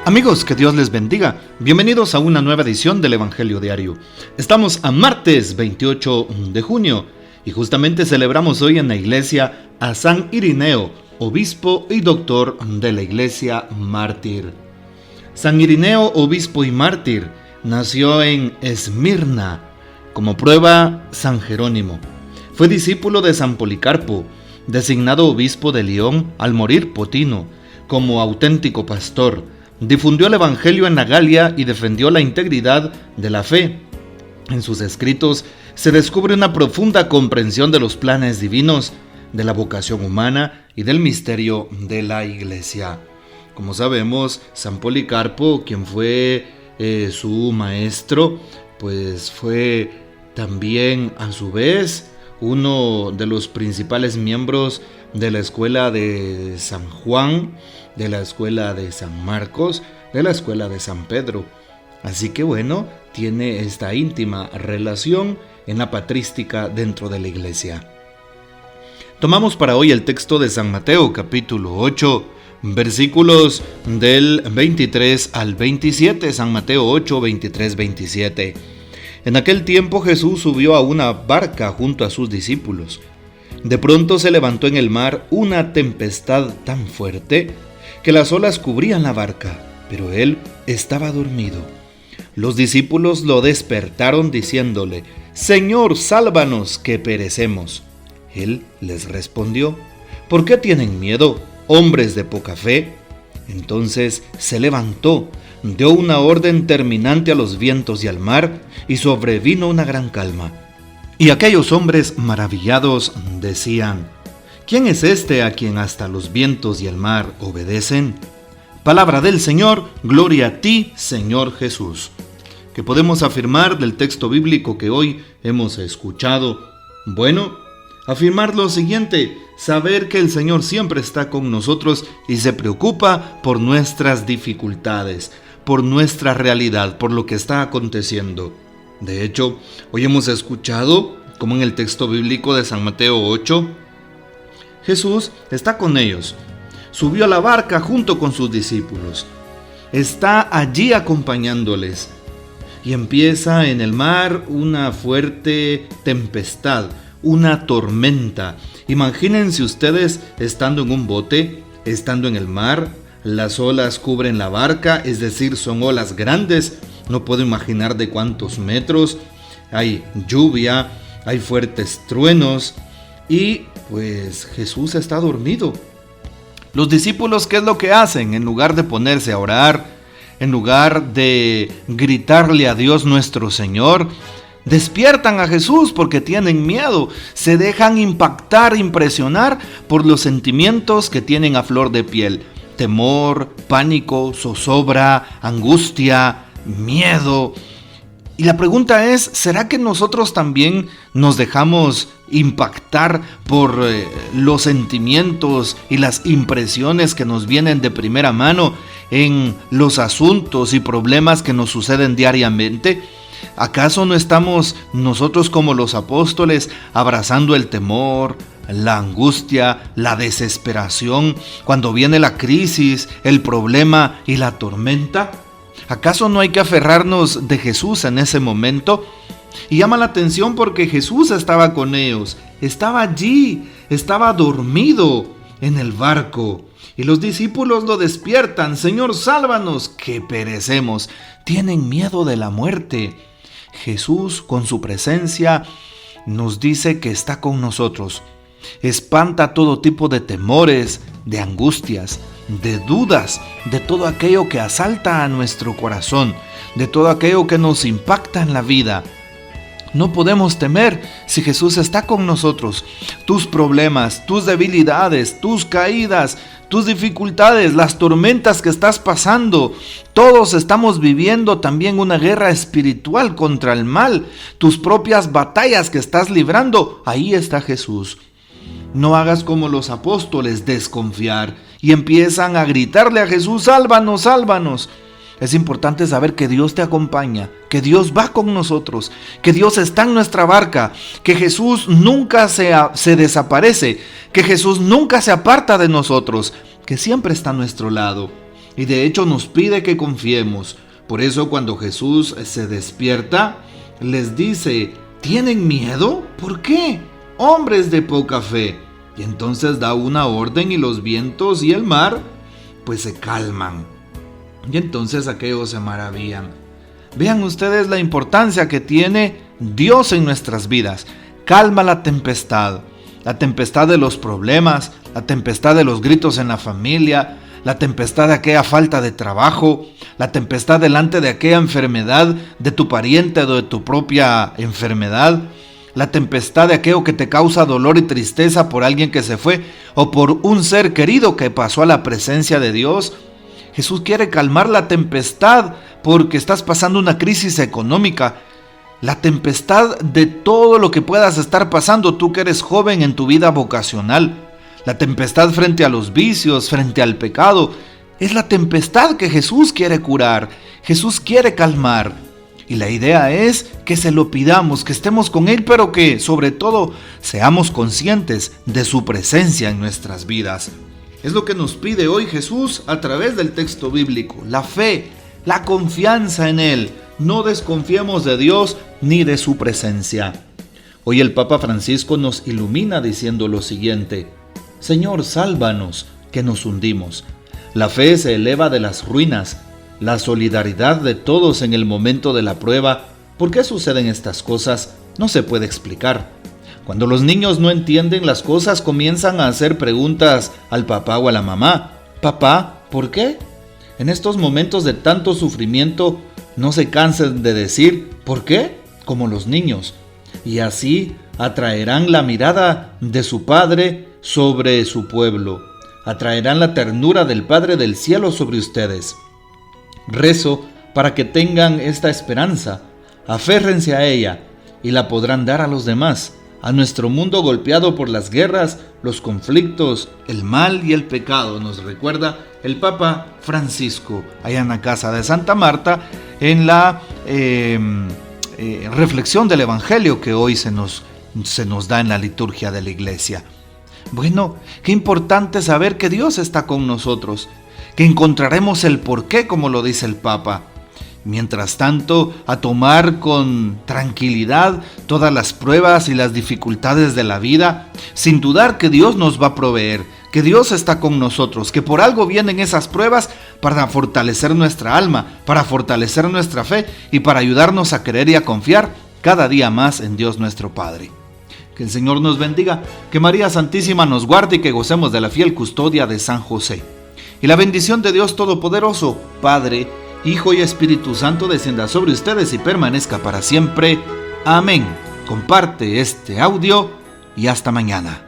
Amigos, que Dios les bendiga. Bienvenidos a una nueva edición del Evangelio Diario. Estamos a martes 28 de junio y justamente celebramos hoy en la iglesia a San Irineo, obispo y doctor de la iglesia mártir. San Irineo, obispo y mártir, nació en Esmirna. Como prueba, San Jerónimo. Fue discípulo de San Policarpo, designado obispo de León al morir Potino. Como auténtico pastor, difundió el Evangelio en la Galia y defendió la integridad de la fe. En sus escritos se descubre una profunda comprensión de los planes divinos, de la vocación humana y del misterio de la Iglesia. Como sabemos, San Policarpo, quien fue su maestro, pues fue también a su vez uno de los principales miembros de la escuela de San Juan, de la escuela de San Marcos, de la escuela de San Pedro. Así que bueno, tiene esta íntima relación en la patrística dentro de la iglesia. Tomamos para hoy el texto de San Mateo, capítulo 8, versículos del 23 al 27, San Mateo 8, 23, 27. En aquel tiempo Jesús subió a una barca junto a sus discípulos. De pronto se levantó en el mar una tempestad tan fuerte que las olas cubrían la barca, pero él estaba dormido. Los discípulos lo despertaron diciéndole: «Señor, sálvanos, que perecemos». Él les respondió: «¿Por qué tienen miedo, hombres de poca fe?». Entonces se levantó, dio una orden terminante a los vientos y al mar, y sobrevino una gran calma. Y aquellos hombres maravillados decían: ¿Quién es este a quien hasta los vientos y el mar obedecen? Palabra del Señor, gloria a ti, Señor Jesús. ¿Qué podemos afirmar del texto bíblico que hoy hemos escuchado? Bueno, afirmar lo siguiente: saber que el Señor siempre está con nosotros y se preocupa por nuestras dificultades, por nuestra realidad, por lo que está aconteciendo. De hecho, hoy hemos escuchado, como en el texto bíblico de San Mateo 8, Jesús está con ellos. Subió a la barca junto con sus discípulos. Está allí acompañándoles. Y empieza en el mar una fuerte tempestad, una tormenta. Imagínense ustedes estando en un bote, estando en el mar. Las olas cubren la barca, es decir, son olas grandes. No puedo imaginar de cuántos metros. Hay lluvia, hay fuertes truenos y pues Jesús está dormido. Los discípulos, ¿qué es lo que hacen? En lugar de ponerse a orar, en lugar de gritarle a Dios nuestro Señor, despiertan a Jesús porque tienen miedo. Se dejan impactar, impresionar por los sentimientos que tienen a flor de piel. Temor, pánico, zozobra, angustia, miedo. Y la pregunta es, ¿será que nosotros también nos dejamos impactar por los sentimientos y las impresiones que nos vienen de primera mano en los asuntos y problemas que nos suceden diariamente? ¿Acaso no estamos nosotros como los apóstoles abrazando el temor, la angustia, la desesperación cuando viene la crisis, el problema y la tormenta? ¿Acaso no hay que aferrarnos de Jesús en ese momento? Y llama la atención porque Jesús estaba con ellos, estaba allí, estaba dormido en el barco. Y los discípulos lo despiertan: «Señor, sálvanos, que perecemos». Tienen miedo de la muerte. Jesús, con su presencia, nos dice que está con nosotros. Espanta todo tipo de temores, de angustias, de dudas, de todo aquello que asalta a nuestro corazón, de todo aquello que nos impacta en la vida. No podemos temer si Jesús está con nosotros. Tus problemas, tus debilidades, tus caídas, tus dificultades, las tormentas que estás pasando, todos estamos viviendo también una guerra espiritual contra el mal. Tus propias batallas que estás librando, ahí está Jesús. No hagas como los apóstoles, desconfiar, y empiezan a gritarle a Jesús: «Sálvanos, sálvanos». Es importante saber que Dios te acompaña, que Dios va con nosotros, que Dios está en nuestra barca, que Jesús nunca se desaparece, que Jesús nunca se aparta de nosotros, que siempre está a nuestro lado. y de hecho nos pide que confiemos. Por eso cuando Jesús se despierta, les dice: ¿tienen miedo? ¿Por qué? Hombres de poca fe. Y entonces da una orden y los vientos y el mar pues se calman. Y entonces aquellos se maravillan. Vean ustedes la importancia que tiene Dios en nuestras vidas. Calma la tempestad de los problemas, la tempestad de los gritos en la familia, la tempestad de aquella falta de trabajo, la tempestad delante de aquella enfermedad de tu pariente o de tu propia enfermedad, la tempestad de aquello que te causa dolor y tristeza por alguien que se fue o por un ser querido que pasó a la presencia de Dios. Jesús quiere calmar la tempestad porque estás pasando una crisis económica, la tempestad de todo lo que puedas estar pasando tú que eres joven en tu vida vocacional, la tempestad frente a los vicios, frente al pecado. Es la tempestad que Jesús quiere curar, Jesús quiere calmar. Y la idea es que se lo pidamos, que estemos con Él, pero que sobre todo seamos conscientes de su presencia en nuestras vidas. Es lo que nos pide hoy Jesús a través del texto bíblico, la fe, la confianza en Él. No desconfiemos de Dios ni de su presencia. Hoy el Papa Francisco nos ilumina diciendo lo siguiente: Señor, sálvanos, que nos hundimos. La fe se eleva de las ruinas, la solidaridad de todos en el momento de la prueba. ¿Por qué suceden estas cosas? No se puede explicar. Cuando los niños no entienden las cosas, comienzan a hacer preguntas al papá o a la mamá. Papá, ¿por qué? En estos momentos de tanto sufrimiento, no se cansen de decir ¿por qué? Como los niños. Y así atraerán la mirada de su Padre sobre su pueblo. Atraerán la ternura del Padre del cielo sobre ustedes. Rezo para que tengan esta esperanza, aférrense a ella y la podrán dar a los demás, a nuestro mundo golpeado por las guerras, los conflictos, el mal y el pecado, nos recuerda el Papa Francisco, allá en la casa de Santa Marta, en la reflexión del Evangelio que hoy se nos da en la liturgia de la iglesia. Bueno, qué importante saber que Dios está con nosotros, que encontraremos el porqué, como lo dice el Papa. Mientras tanto, a tomar con tranquilidad todas las pruebas y las dificultades de la vida, sin dudar que Dios nos va a proveer, que Dios está con nosotros, que por algo vienen esas pruebas para fortalecer nuestra alma, para fortalecer nuestra fe y para ayudarnos a creer y a confiar cada día más en Dios nuestro Padre. Que el Señor nos bendiga, que María Santísima nos guarde y que gocemos de la fiel custodia de San José. Y la bendición de Dios Todopoderoso, Padre, Hijo y Espíritu Santo descienda sobre ustedes y permanezca para siempre. Amén. Comparte este audio y hasta mañana.